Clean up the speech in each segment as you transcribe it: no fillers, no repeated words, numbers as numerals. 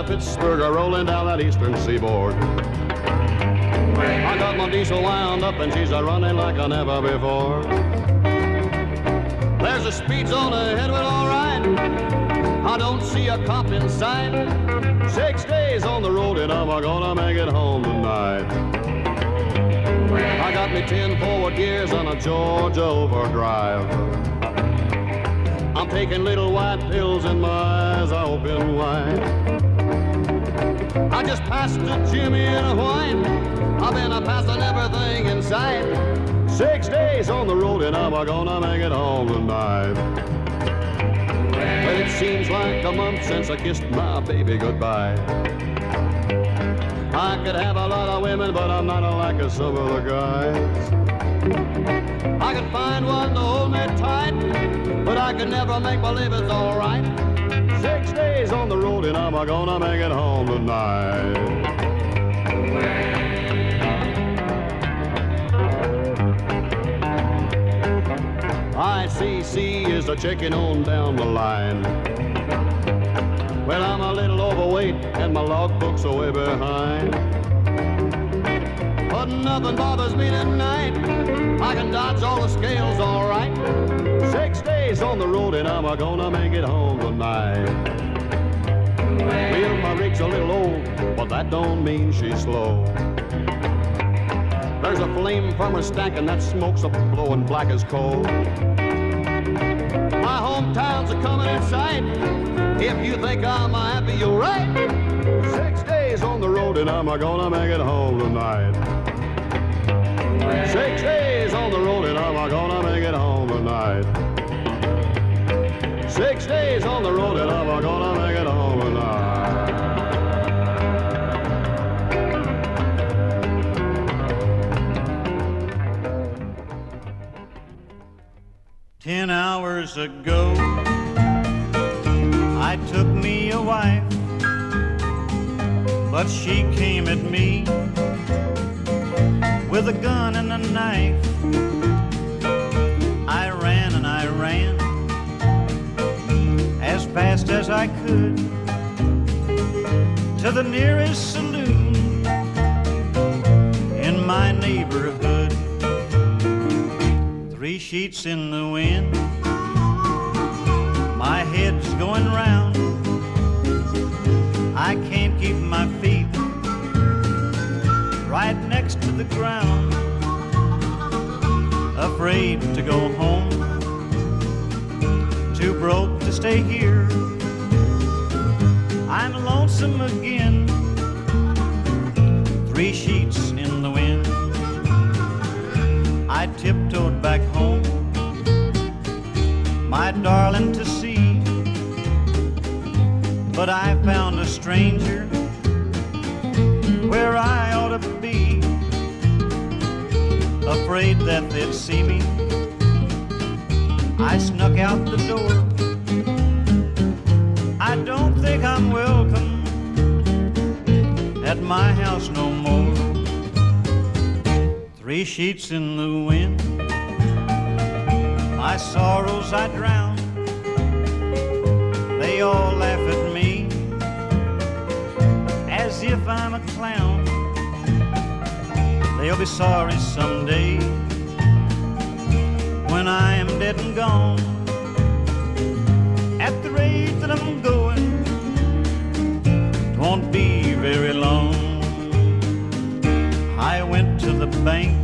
of Pittsburgh are rolling down that eastern seaboard. I got my diesel wound up and she's a-running like I never before. There's a speed zone ahead, well, all right. I don't see a cop in sight. 6 days on the road and I'm gonna make it home tonight. I got me 10 forward gears on a Georgia overdrive. I'm taking little white pills and my eyes are open wide. I just passed a Jimmy in a whine. I've been a-passing everything in sight. 6 days on the road and I'm gonna make it home tonight. Well, it seems like a month since I kissed my baby goodbye. I could have a lot of women, but I'm not like some of the guys. I could find one to hold me tight, but I could never make believe it's all right. 6 days on the road and I'm gonna make it home tonight. ICC is a checking on down the line. Well, I'm a little overweight and my logbook's are way behind. But nothing bothers me tonight. I can dodge all the scales all right. 6 days on the road and I'm gonna make it home tonight. Well, my rig's a little old, but that don't mean she's slow. There's a flame from her stack and that smoke's up blowing black as coal. My hometown's a coming in sight. If you think I'm happy, you're right. 6 days on the road and I'm gonna make it home tonight. 6 days on the road and I'm gonna make it home tonight. 6 days on the road and I'm gonna make it home tonight. 10 hours ago, I took me a wife, but she came at me with a gun and a knife. I ran and I ran as fast as I could to the nearest saloon in my neighborhood. 3 sheets in the wind, my head's going round. I can't keep my feet right next to the ground. Afraid to go home, too broke to stay here. I'm lonesome again, 3 sheets in the wind. I tiptoed back home, my darling to see, but I found a stranger where I ought to be. Afraid that they'd see me, I snuck out the door. I don't think I'm welcome at my house no more. 3 sheets in the wind, my sorrows I drown. They all laugh at me as if I'm a clown. They'll be sorry someday when I am dead and gone. At the rate that I'm going, it won't be very long. I went to the bank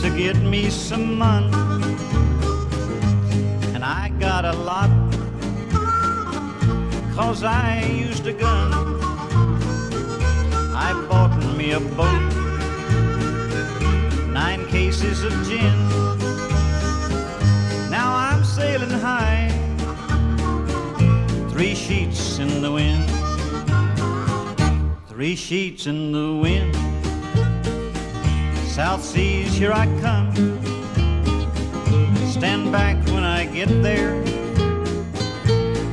to get me some money, and I got a lot, 'cause I used a gun. I bought me a boat, 9 cases of gin. Now I'm sailing high, 3 sheets in the wind. 3 sheets in the wind. South Seas, here I come. Stand back when I get there.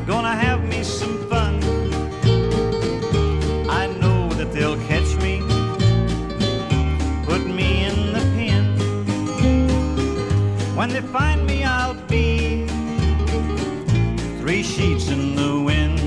Gonna have me some fun. I know that they'll catch me, put me in the pen. When they find me, I'll be 3 sheets in the wind.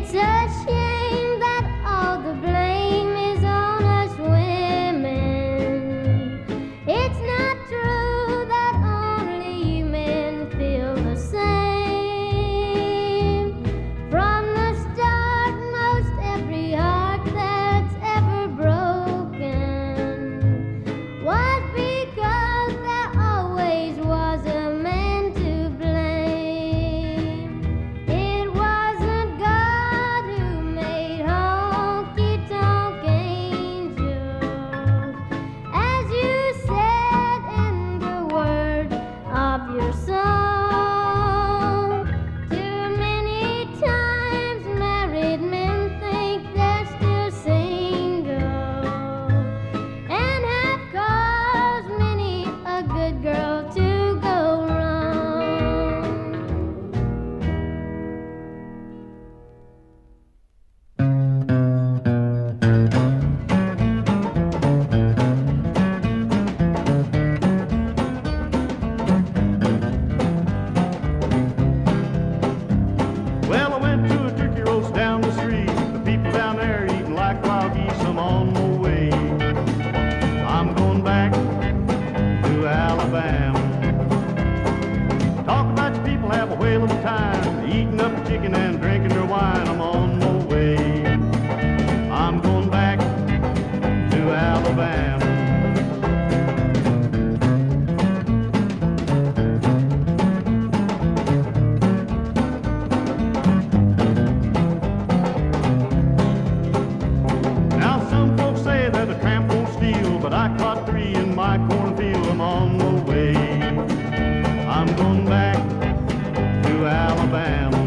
It's a shame that all the blame is on us women. It's not true that only you men feel the same. From the start, most every heart that's ever broken was because there always was a man to blame. It wasn't God who made honky tonk angels, as you said in the word of your song. Too many times married men think they're still single and have caused many a good girl to go wrong. Well, I went to a turkey roast down the street. The people down there eating like wild geese. I'm on my way. I'm going back to Alabama. Talk about your people have a whale of a time, eating up chicken and drinking their wine. I'm on my way. I'm going back to Alabama. Now some folks say that a tramp won't steal, but I caught 3 in my cornfield. I'm on my way. I'm going back to Alabama.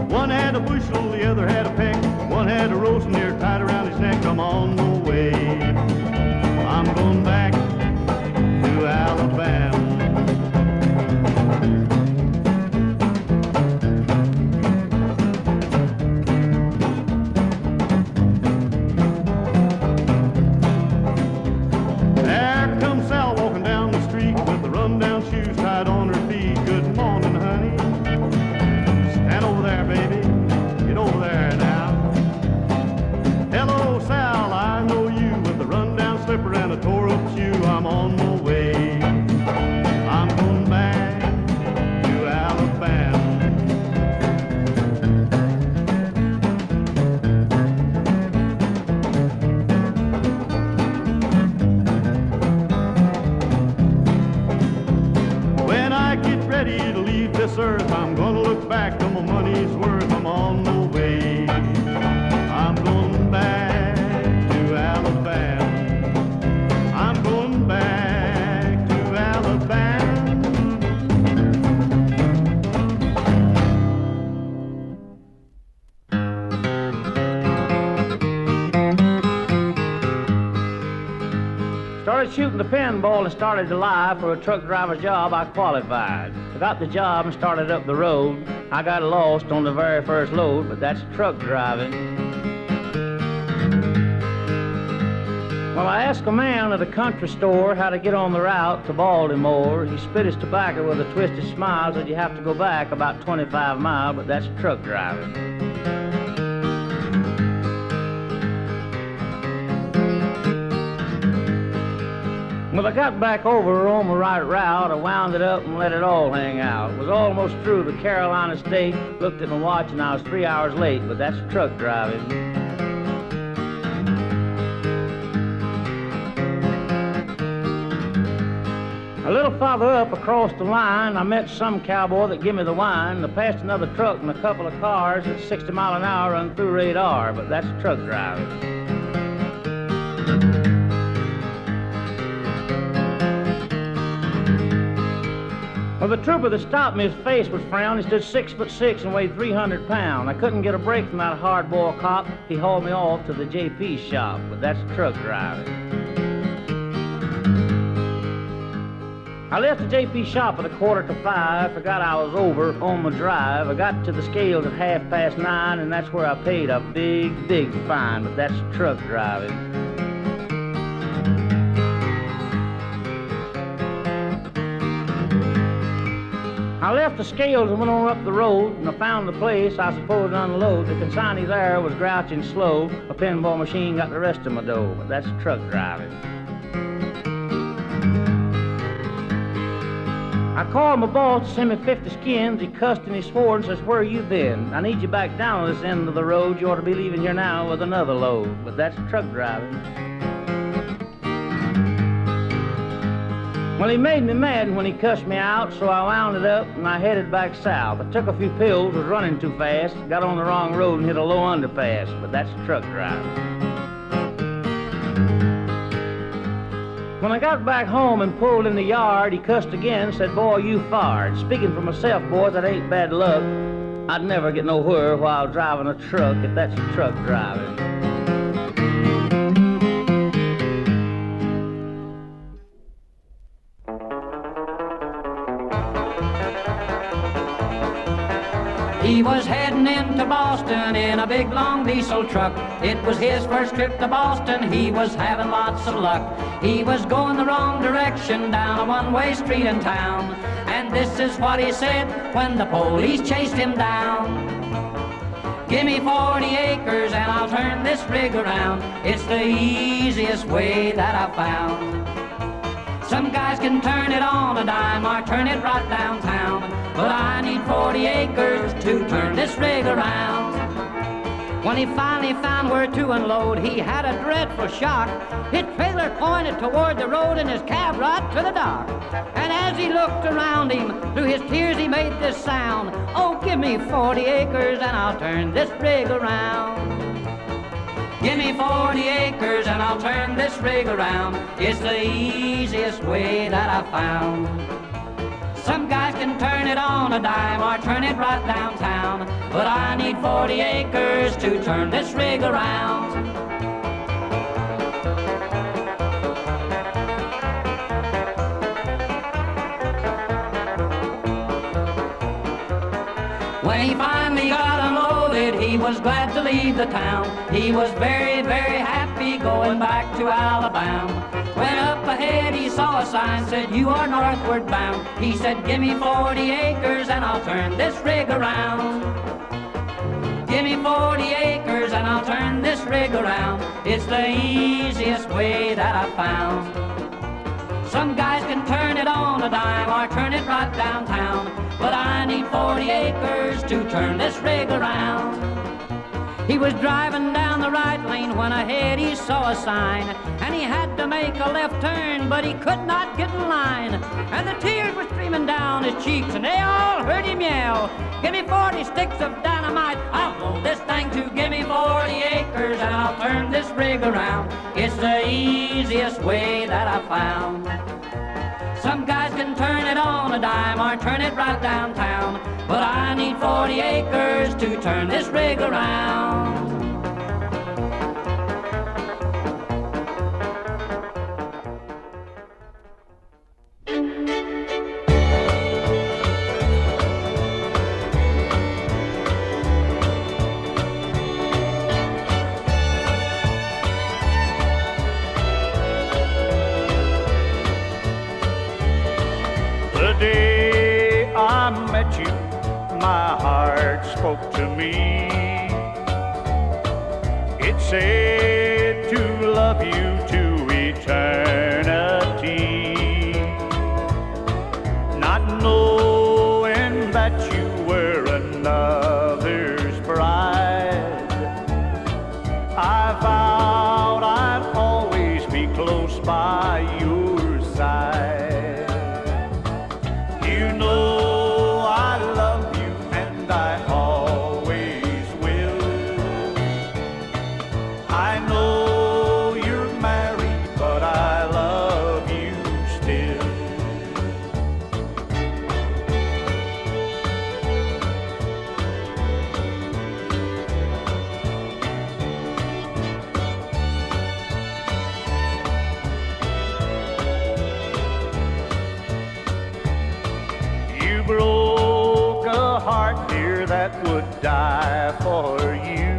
One had a bushel, the other had a peck. One had a roast near tied around his neck. I'm on my way. I'm going back to Alabama. There comes Sal walking down the street with the run-down shoes tied on her feet. Good morning, honey. Stand over there, baby. Get over there now. Hello, Sal, I know you with the run-down slipper and a tore-up shoe. I'm on my way. I'm going back to Alabama. When I get ready to leave this earth, I'm gonna look back on my money's worth. I'm on my way. I'm going back to Alabama. I'm going back to Alabama. Started shooting the pinball and started to lie. For a truck driver job, I qualified. I got the job and started up the road. I got lost on the very first load, but that's truck driving. Well, I asked a man at a country store how to get on the route to Baltimore. He spit his tobacco with a twisted smile, said you have to go back about 25 miles, but that's truck driving. Well, I got back over on the right route. I wound it up and let it all hang out. It was almost through the Carolina state. Looked at my watch and I was 3 hours late, but that's truck driving. A little farther up across the line, I met some cowboy that give me the wine. I passed another truck and a couple of cars at 60 miles an hour run through radar, but that's truck driving. Well, the trooper that stopped me, his face was frowned. He stood 6'6" and weighed 300 pounds. I couldn't get a break from that hardboiled cop. He hauled me off to the JP shop, but that's truck driving. I left the JP shop at 5:15. Forgot I was over on my drive. I got to the scales at 9:30, and that's where I paid a big, big fine, but that's truck driving. I I left the scales and went on up the road, and I found the place I supposed to unload. The consignee there was grouching slow. A pinball machine got the rest of my dough, but that's truck driving. I called my boss to send me 50 skins. He cussed and he swore and says, where you been? I need you back down on this end of the road. You ought to be leaving here now with another load, but that's truck driving. Well, he made me mad when he cussed me out, so I wound it up and I headed back south. I took a few pills, was running too fast, got on the wrong road and hit a low underpass, but that's truck driving. When I got back home and pulled in the yard, he cussed again and said, boy, you fired. Speaking for myself, boys, that ain't bad luck. I'd never get nowhere while driving a truck if that's truck driving. He was heading into Boston in a big long diesel truck. It was his first trip to Boston, he was having lots of luck. He was going the wrong direction down a one-way street in town. And this is what he said when the police chased him down. Give me 40 acres and I'll turn this rig around. It's the easiest way that I've found. Some guys can turn it on a dime or turn it right downtown, but I need 40 acres to turn this rig around. When he finally found where to unload, he had a dreadful shock. His trailer pointed toward the road and his cab right to the dock. And as he looked around him, through his tears he made this sound. Oh, give me 40 acres and I'll turn this rig around. Give me 40 acres and I'll turn this rig around. It's the easiest way that I've found. Some guys can turn it on a dime or turn it right downtown, but I need 40 acres to turn this rig around. When he finally got unloaded, he was glad to leave the town. He was very, very happy going back to Alabam. When up ahead he saw a sign said, you are northward bound. He said, give me 40 acres and I'll turn this rig around. Give me 40 acres and I'll turn this rig around. It's the easiest way that I've found. Some guys can turn it on a dime or turn it right downtown, but I need 40 acres to turn this rig around. He was driving down the right lane when ahead he saw a sign, and he had to make a left turn, but he could not get in line. And the tears were streaming down his cheeks, and they all heard him yell, give me 40 sticks of dynamite, I'll blow this thing to give me 40 acres, and I'll turn this rig around. It's the easiest way that I've found. Some guys can turn it on a dime or turn it right downtown, but I need 40 acres to turn this rig around. The day I met you, my heart spoke to me. It said to love you to eternity, not knowing that you were another's bride. I vowed I'd always be close by your side. You know I love you and I always will. I know you're married, but I love you still. You broke a heart, dear, that would die for you.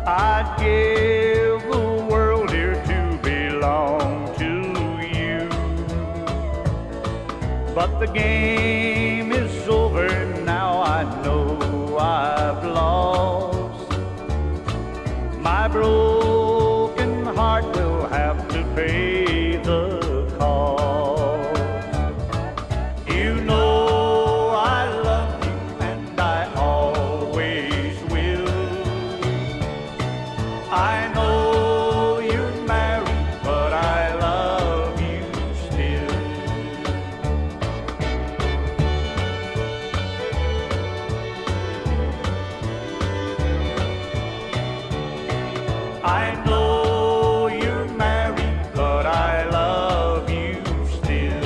I'd give the world, dear, to belong to you. But the game is over now. I know I've lost. My broken heart will have to pay the cost. You know I love you and I always will. I know you're married, but I love you still. I know you're married, but I love you still.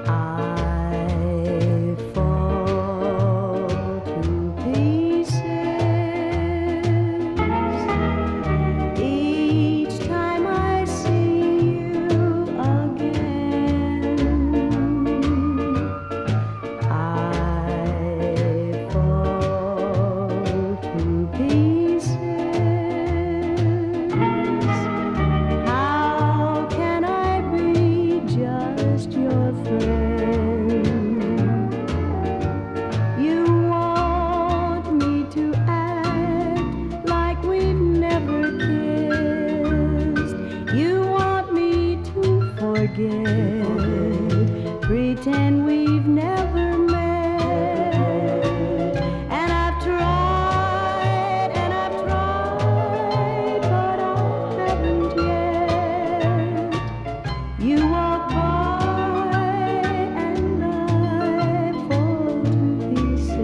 I fall to pieces each time I see you again. I fall to pieces. How can I be just your friend? You want me to act like we've never kissed. You want me to forget, pretend we've never met. And I've tried, but I haven't yet. You walk by and I fall to pieces.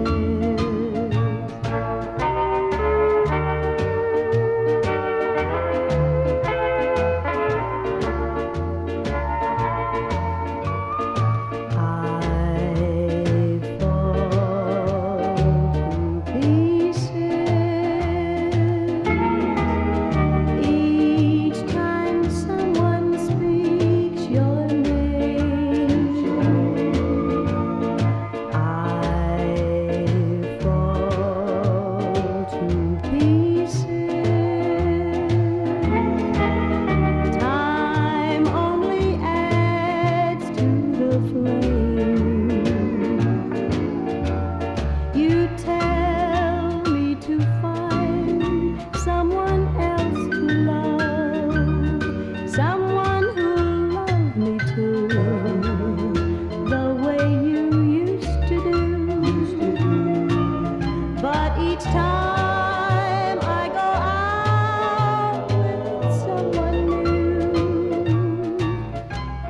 I fall to pieces each time someone speaks your name. I fall to pieces. Time only adds to the flame. You tell me to find someone else to love, someone who'll love me too, the way you used to do. But each time I go out with someone new,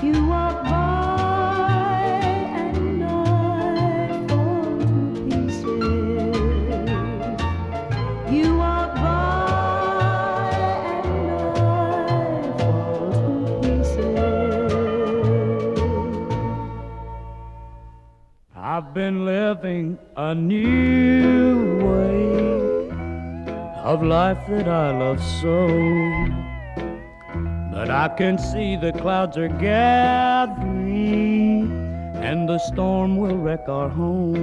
you walk by and I fall to pieces. You walk by and I fall to pieces. I've been living a new way of life that I love so, but I can see the clouds are gathering and the storm will wreck our home.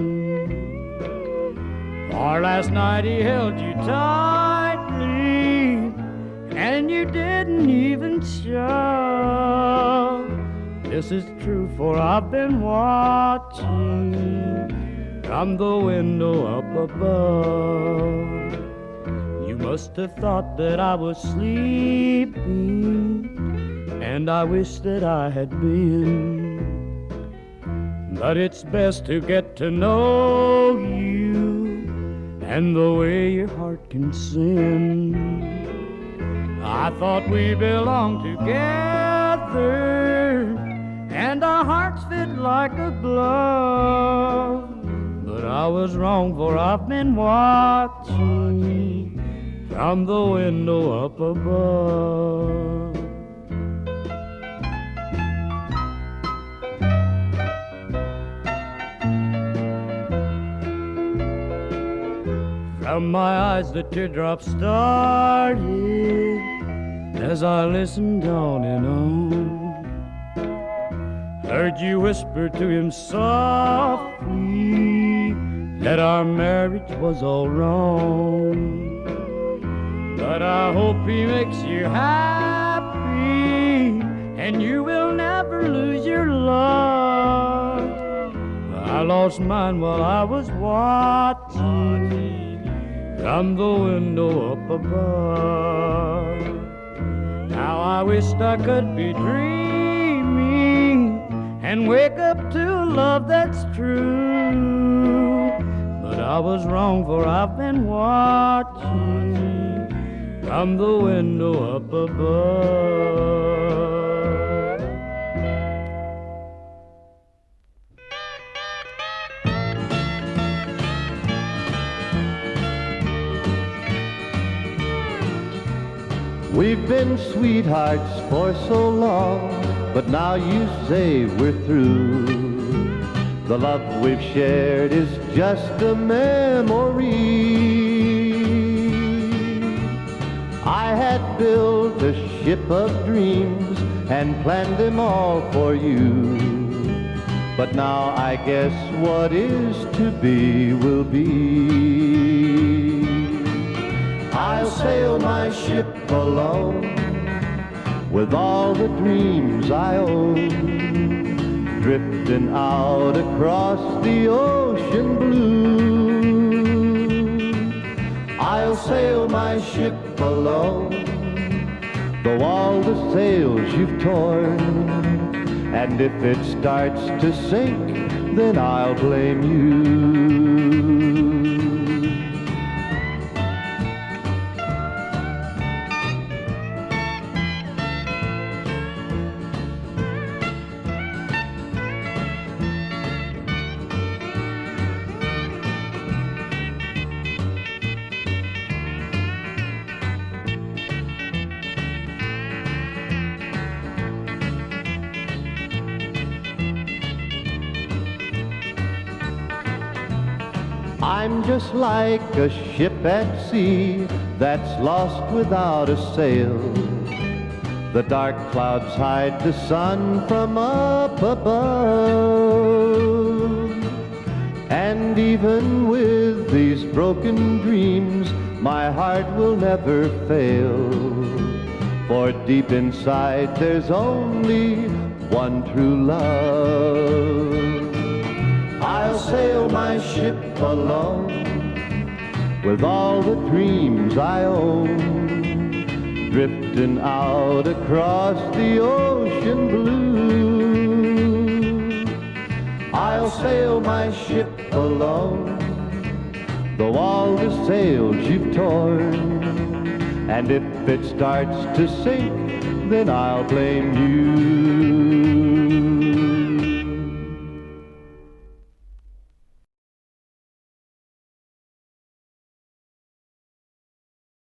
For last night he held you tightly and you didn't even show. This is true, for I've been watching from the window up above. You must have thought that I was sleeping, and I wish that I had been. But it's best to get to know you and the way your heart can sin. I thought we belonged together and our hearts fit like a glove. But I was wrong, for I've been watching from the window up above. From my eyes the teardrops started as I listened on and on. Heard you whisper to him softly that our marriage was all wrong. But I hope he makes you happy and you will never lose your love. I lost mine while I was watching from the window up above. Now I wished I could be dreaming and wake up to a love that's true. But I was wrong, for I've been watching from the window up above. We've been sweethearts for so long, but now you say we're through. The love we've shared is just a memory. I had built a ship of dreams and planned them all for you. But now I guess what is to be will be. I'll sail my ship alone with all the dreams I own, drifting out across the ocean blue. I'll sail my ship alone, though all the sails you've torn, and if it starts to sink, then I'll blame you. I'm just like a ship at sea that's lost without a sail. The dark clouds hide the sun from up above. And even with these broken dreams, my heart will never fail. For deep inside there's only one true love. I'll sail my ship alone with all the dreams I own, drifting out across the ocean blue. I'll sail my ship alone, though all the sails you've torn, and if it starts to sink, then I'll blame you.